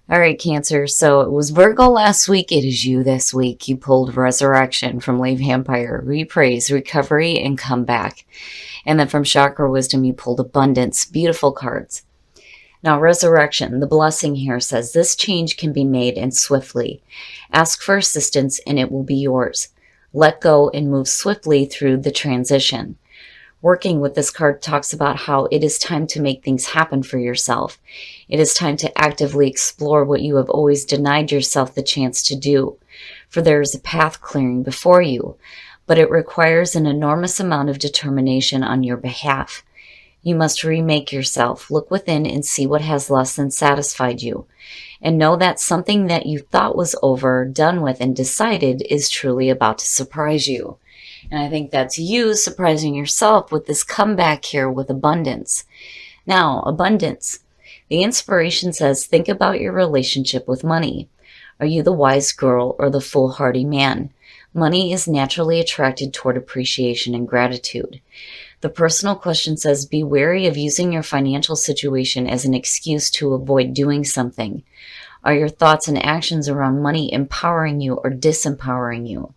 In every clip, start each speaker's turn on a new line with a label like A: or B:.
A: All right, Cancer. So it was Virgo last week. It is you this week. You pulled Resurrection from Leave Empire, Repraise, Recovery, and Comeback. And then from Chakra Wisdom, you pulled Abundance. Beautiful cards. Now, Resurrection, the blessing here says this change can be made and swiftly. Ask for assistance and it will be yours. Let go and move swiftly through the transition. Working with this card talks about how it is time to make things happen for yourself. It is time to actively explore what you have always denied yourself the chance to do. For there is a path clearing before you, but it requires an enormous amount of determination on your behalf. You must remake yourself, look within and see what has less than satisfied you. And know that something that you thought was over, done with, and decided is truly about to surprise you. And I think that's you surprising yourself with this comeback here with abundance. Now, abundance. The inspiration says, think about your relationship with money. Are you the wise girl or the foolhardy man? Money is naturally attracted toward appreciation and gratitude. The personal question says, be wary of using your financial situation as an excuse to avoid doing something. Are your thoughts and actions around money empowering you or disempowering you?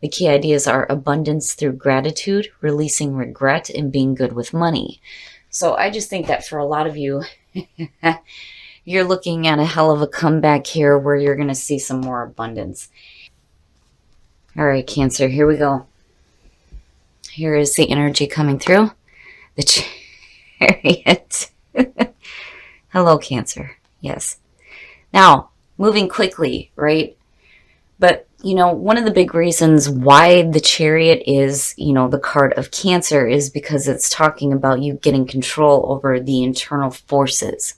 A: The key ideas are abundance through gratitude, releasing regret, and being good with money. So I just think that for a lot of you, you're looking at a hell of a comeback here where you're going to see some more abundance. All right, Cancer, here we go. Here is the energy coming through. The Chariot. Hello, Cancer. Yes. Now, moving quickly, right? But, one of the big reasons why the Chariot is, the card of Cancer is because it's talking about you getting control over the internal forces.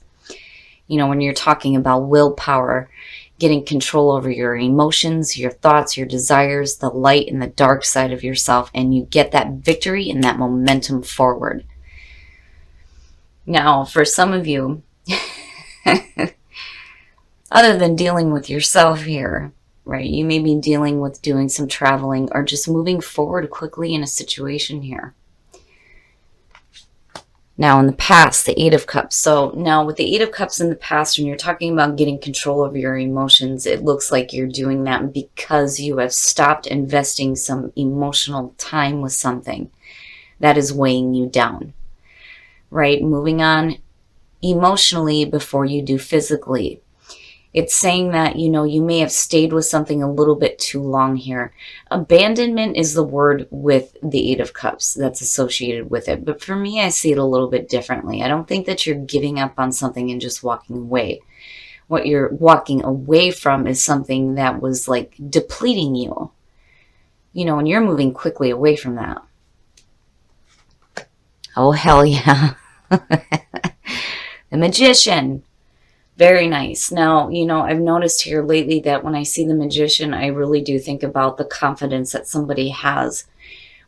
A: When you're talking about willpower, getting control over your emotions, your thoughts, your desires, the light and the dark side of yourself, and you get that victory and that momentum forward. Now, for some of you, other than dealing with yourself here, right, you may be dealing with doing some traveling or just moving forward quickly in a situation here. Now, in the past, the Eight of Cups. So now with the Eight of Cups in the past, when you're talking about getting control over your emotions, it looks like you're doing that because you have stopped investing some emotional time with something that is weighing you down, right? Moving on emotionally before you do physically. It's saying that, you may have stayed with something a little bit too long here. Abandonment is the word with the Eight of Cups that's associated with it. But for me, I see it a little bit differently. I don't think that you're giving up on something and just walking away. What you're walking away from is something that was like depleting you. And you're moving quickly away from that. Oh, hell yeah. The Magician. Very nice. Now, I've noticed here lately that when I see the Magician, I really do think about the confidence that somebody has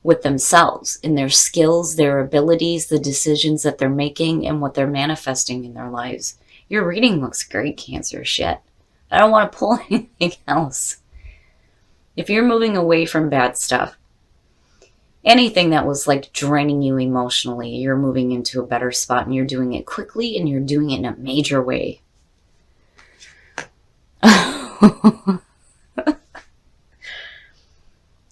A: with themselves, in their skills, their abilities, the decisions that they're making, and what they're manifesting in their lives. Your reading looks great, Cancer. Shit. I don't want to pull anything else. If you're moving away from bad stuff, anything that was like draining you emotionally, you're moving into a better spot and you're doing it quickly and you're doing it in a major way.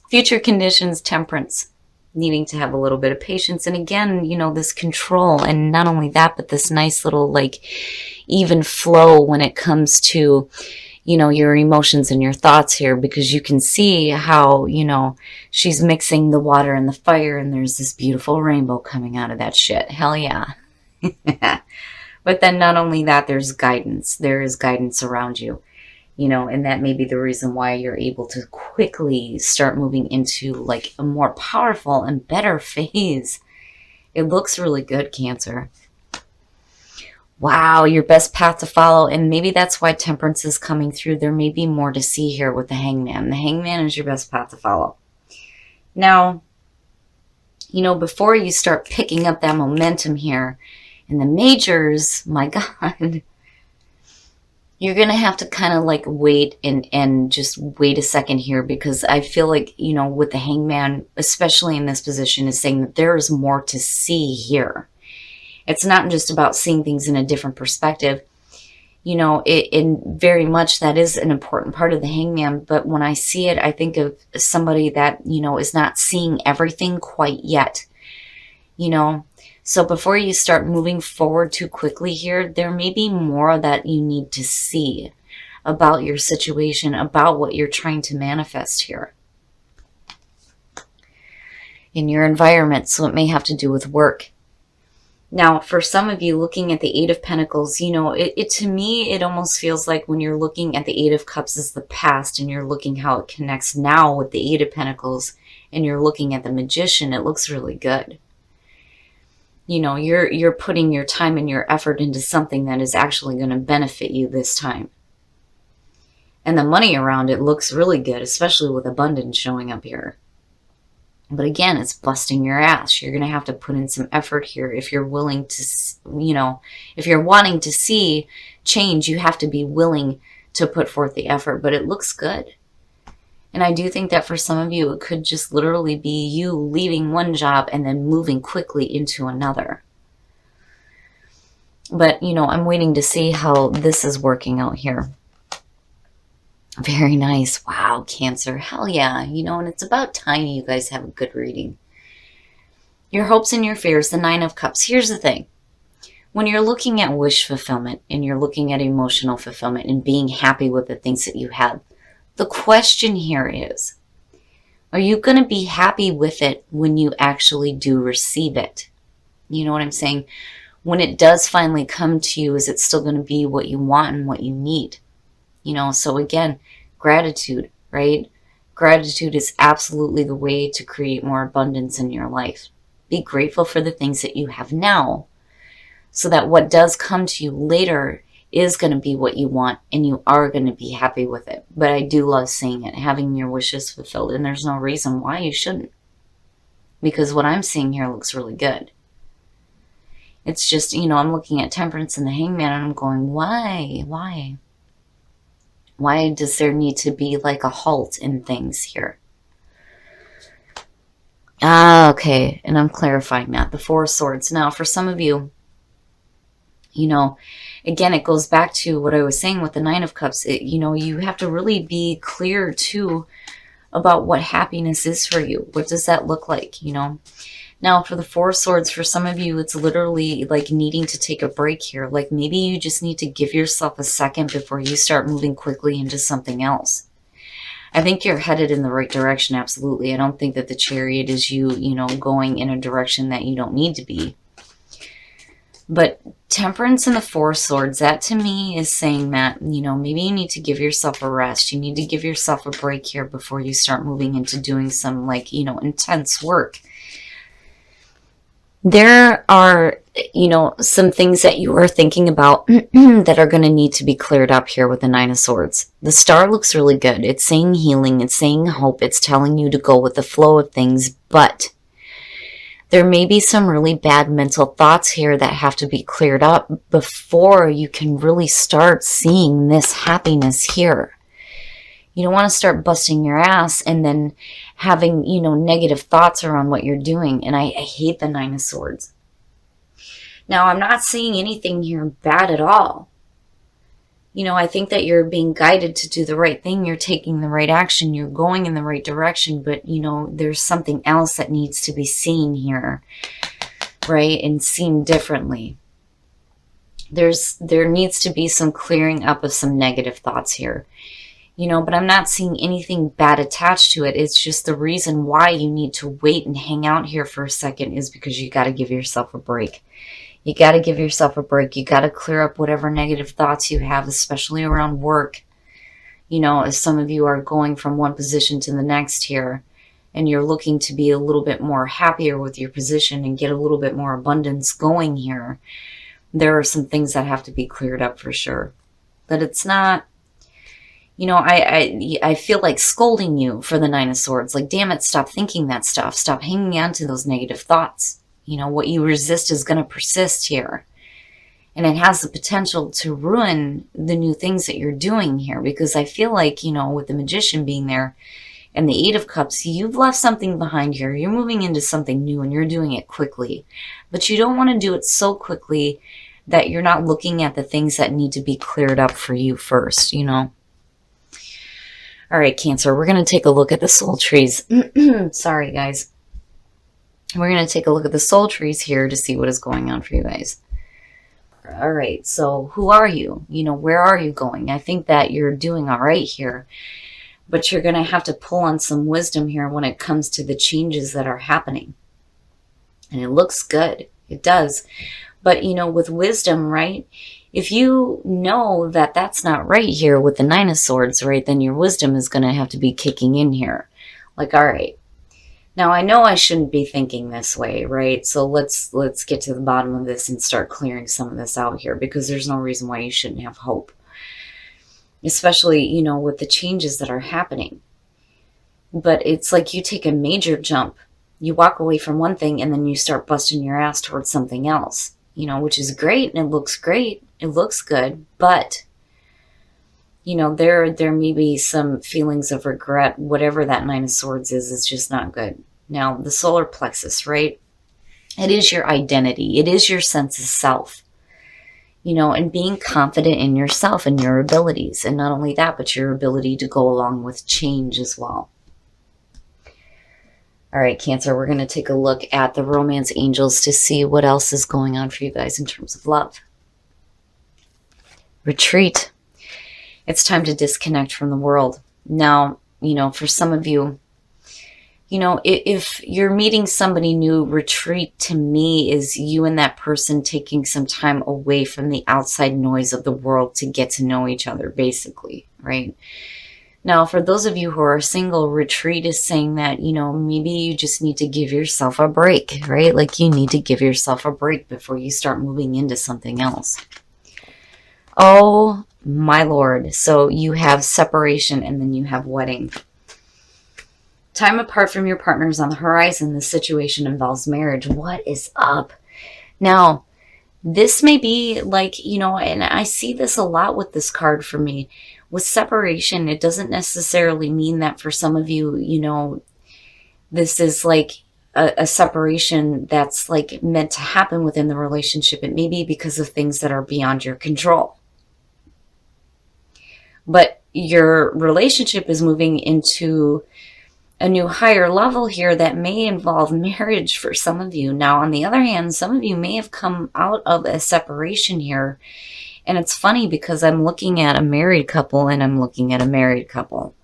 A: Future conditions, Temperance, needing to have a little bit of patience. And again, this control, and not only that, but this nice little like even flow when it comes to, your emotions and your thoughts here, because you can see how, she's mixing the water and the fire, and there's this beautiful rainbow coming out of that shit. Hell yeah. But then not only that, there's guidance. There is guidance around you. And that may be the reason why you're able to quickly start moving into like a more powerful and better phase. It looks really good, Cancer. Wow, your best path to follow. And maybe that's why Temperance is coming through. There may be more to see here with the Hangman. The Hangman is your best path to follow. Now, before you start picking up that momentum here in the majors, my God, you're going to have to kind of like wait and just wait a second here, because I feel like, with the Hangman, especially in this position, is saying that there is more to see here. It's not just about seeing things in a different perspective. and very much that is an important part of the hangman. But when I see it, I think of somebody that, is not seeing everything quite yet, So before you start moving forward too quickly here, there may be more that you need to see about your situation, about what you're trying to manifest here in your environment. So it may have to do with work. Now, for some of you looking at the Eight of Pentacles, to me, it almost feels like when you're looking at the Eight of Cups as the past and you're looking how it connects now with the Eight of Pentacles and you're looking at the Magician, it looks really good. You're putting your time and your effort into something that is actually going to benefit you this time. And the money around it looks really good, especially with abundance showing up here. But again, it's busting your ass. You're going to have to put in some effort here. If you're willing to, if you're wanting to see change, you have to be willing to put forth the effort. But it looks good. And I do think that for some of you, it could just literally be you leaving one job and then moving quickly into another. But, I'm waiting to see how this is working out here. Very nice. Wow, Cancer. Hell yeah. And it's about time you guys have a good reading. Your hopes and your fears, the Nine of Cups. Here's the thing. When you're looking at wish fulfillment and you're looking at emotional fulfillment and being happy with the things that you have, the question here is, are you going to be happy with it when you actually do receive it? You know what I'm saying? When it does finally come to you, is it still going to be what you want and what you need? So again, gratitude, right? Gratitude is absolutely the way to create more abundance in your life. Be grateful for the things that you have now so that what does come to you later is going to be what you want and you are going to be happy with it. But I do love seeing it, having your wishes fulfilled, and there's no reason why you shouldn't. Because what I'm seeing here looks really good. It's just, I'm looking at Temperance and the Hangman and I'm going, why? Why? Why does there need to be like a halt in things here? Okay. And I'm clarifying that. The Four of Swords. Now, for some of you, again, it goes back to what I was saying with the Nine of Cups. You have to really be clear, too, about what happiness is for you. What does that look like, Now, for the Four of Swords, for some of you, it's literally like needing to take a break here. Like maybe you just need to give yourself a second before you start moving quickly into something else. I think you're headed in the right direction, absolutely. I don't think that the Chariot is you, going in a direction that you don't need to be. But Temperance and the Four of Swords, that to me is saying that, maybe you need to give yourself a rest. You need to give yourself a break here before you start moving into doing some intense work. There are, some things that you are thinking about that are going to need to be cleared up here with the Nine of Swords. The Star looks really good. It's saying healing. It's saying hope. It's telling you to go with the flow of things. But there may be some really bad mental thoughts here that have to be cleared up before you can really start seeing this happiness here. You don't want to start busting your ass and then having, negative thoughts around what you're doing. And I hate the Nine of Swords. Now, I'm not seeing anything here bad at all. I think that you're being guided to do the right thing. You're taking the right action. You're going in the right direction. But, there's something else that needs to be seen here, right? And seen differently. There needs to be some clearing up of some negative thoughts here. But I'm not seeing anything bad attached to it. It's just the reason why you need to wait and hang out here for a second is because you got to give yourself a break. You got to give yourself a break. You got to clear up whatever negative thoughts you have, especially around work. As some of you are going from one position to the next here, and you're looking to be a little bit more happier with your position and get a little bit more abundance going here, there are some things that have to be cleared up for sure. But it's not... I feel like scolding you for the Nine of Swords. Like, damn it, stop thinking that stuff. Stop hanging on to those negative thoughts. What you resist is going to persist here. And it has the potential to ruin the new things that you're doing here. Because I feel like, with the Magician being there and the Eight of Cups, you've left something behind here. You're moving into something new and you're doing it quickly. But you don't want to do it so quickly that you're not looking at the things that need to be cleared up for you first, you know? All right, Cancer, we're going to take a look at the soul trees. Sorry, guys. We're going to take a look at the soul trees here to see what is going on for you guys. All right, so who are you? You know, where are you going? I think that you're doing all right here, but you're going to have to pull on some wisdom here when it comes to the changes that are happening. And it looks good. It does. But, you know, with wisdom, right, if you know that that's not right here with the Nine of Swords, right, then your wisdom is going to have to be kicking in here. Like, all right, now I know I shouldn't be thinking this way, right? So let's get to the bottom of this and start clearing some of this out here, because there's no reason why you shouldn't have hope. Especially, you know, with the changes that are happening. But it's like you take a major jump. You walk away from one thing and then you start busting your ass towards something else. You know, which is great and it looks great. It looks good, but you know, there may be some feelings of regret. Whatever that Nine of Swords is, it's just not good. Now, the solar plexus, right? It is your identity. It is your sense of self. You know, and being confident in yourself and your abilities. And not only that, but your ability to go along with change as well. All right, Cancer, we're going to take a look at the romance angels to see what else is going on for you guys in terms of love. Retreat. It's time to disconnect from the world. Now, you know, for some of you, you know, if you're meeting somebody new, retreat to me is you and that person taking some time away from the outside noise of the world to get to know each other, basically, right? Now, for those of you who are single, retreat is saying that, you know, maybe you just need to give yourself a break, right? Like you need to give yourself a break before you start moving into something else. Oh, my Lord. So you have separation and then you have wedding. Time apart from your partners on the horizon. This situation involves marriage. What is up? Now, this may be like, you know, and I see this a lot with this card for me. With separation, it doesn't necessarily mean that for some of you, you know, this is like a separation that's like meant to happen within the relationship. It may be because of things that are beyond your control. But your relationship is moving into a new higher level here that may involve marriage for some of you. Now, on the other hand, some of you may have come out of a separation here. And it's funny because I'm looking at a married couple and I'm looking at a married couple.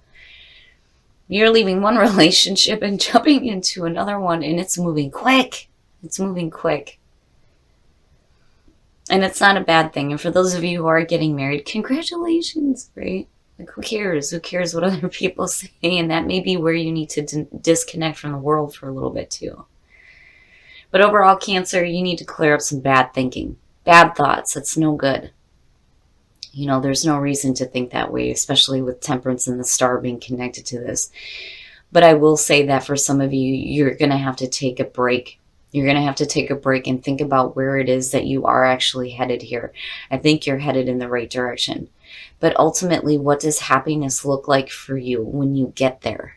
A: You're leaving one relationship and jumping into another one, and it's moving quick. It's moving quick. And it's not a bad thing. And for those of you who are getting married, congratulations, right? Like, who cares? Who cares what other people say? And that may be where you need to disconnect from the world for a little bit too. But overall, Cancer, you need to clear up some bad thinking. Bad thoughts. It's no good. You know, there's no reason to think that way, especially with Temperance and the Star being connected to this. But I will say that for some of you, you're going to have to take a break. You're going to have to take a break and think about where it is that you are actually headed here. I think you're headed in the right direction. But ultimately, what does happiness look like for you when you get there?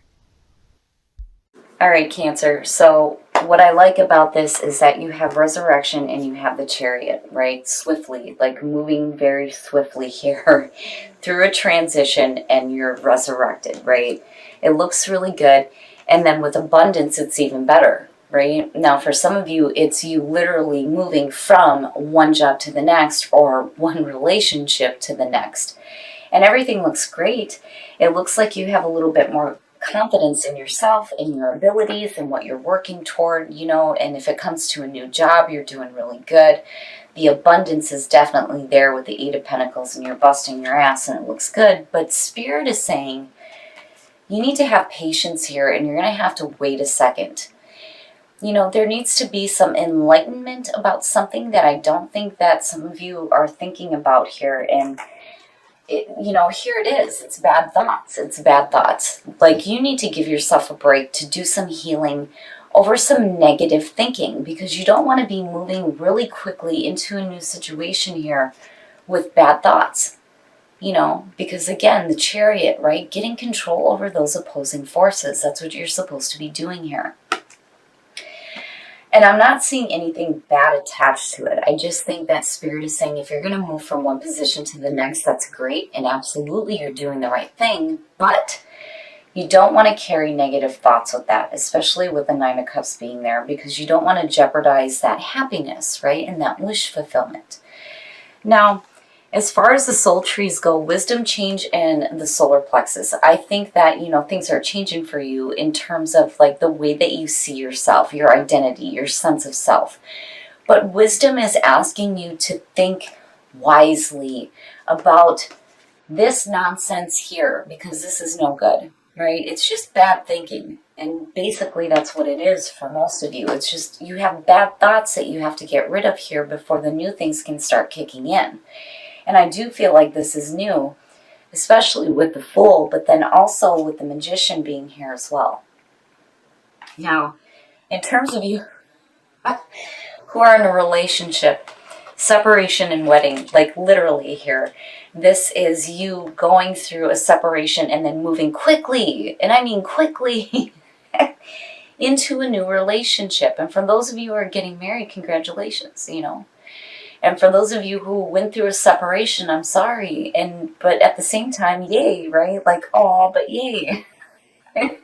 A: All right, Cancer. So what I like about this is that you have resurrection and you have the Chariot, right? Swiftly, like moving very swiftly here through a transition, and you're resurrected, right? It looks really good. And then with abundance, it's even better, right? Now, for some of you, it's you literally moving from one job to the next or one relationship to the next. And everything looks great. It looks like you have a little bit more confidence in yourself and your abilities and what you're working toward, you know, and if it comes to a new job, you're doing really good. The abundance is definitely there with the Eight of Pentacles, and you're busting your ass and it looks good. But Spirit is saying you need to have patience here, and you're going to have to wait a second. You know, there needs to be some enlightenment about something that I don't think that some of you are thinking about here. And you know, here it is. It's bad thoughts. It's bad thoughts. Like, you need to give yourself a break to do some healing over some negative thinking, because you don't want to be moving really quickly into a new situation here with bad thoughts. You know, because again, the Chariot, right? Getting control over those opposing forces. That's what you're supposed to be doing here. And I'm not seeing anything bad attached to it. I just think that Spirit is saying if you're going to move from one position to the next, that's great. And absolutely, you're doing the right thing. But you don't want to carry negative thoughts with that, especially with the Nine of Cups being there, because you don't want to jeopardize that happiness, right? And that wish fulfillment. Now, as far as the soul trees go, wisdom change in the solar plexus. I think that, things are changing for you in terms of like the way that you see yourself, your identity, your sense of self. But wisdom is asking you to think wisely about this nonsense here, because this is no good, right? It's just bad thinking. And basically that's what it is for most of you. It's just you have bad thoughts that you have to get rid of here before the new things can start kicking in. And I do feel like this is new, especially with the Fool, but then also with the Magician being here as well. Now, in terms of you who are in a relationship, separation and wedding, like literally here, this is you going through a separation and then moving quickly, and I mean quickly, into a new relationship. And for those of you who are getting married, congratulations, And for those of you who went through a separation, I'm sorry. But at the same time, yay, right? Like, oh, but yay. And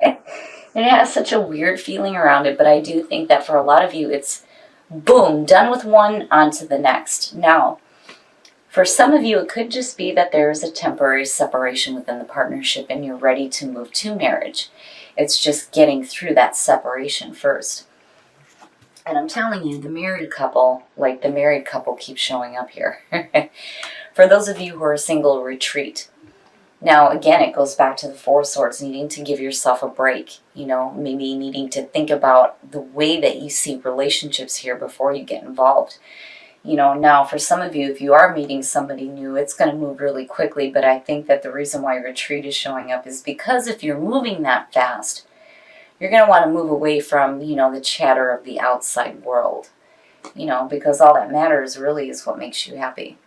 A: it has such a weird feeling around it, but I do think that for a lot of you, it's boom, done with one, on to the next. Now, for some of you, it could just be that there is a temporary separation within the partnership and you're ready to move to marriage. It's just getting through that separation first. And I'm telling you, the married couple keeps showing up here. For those of you who are single, retreat. Now, again, it goes back to the Four of Swords, needing to give yourself a break. Maybe needing to think about the way that you see relationships here before you get involved. Now, for some of you, if you are meeting somebody new, it's going to move really quickly. But I think that the reason why retreat is showing up is because if you're moving that fast, you're going to want to move away from, the chatter of the outside world, because all that matters really is what makes you happy.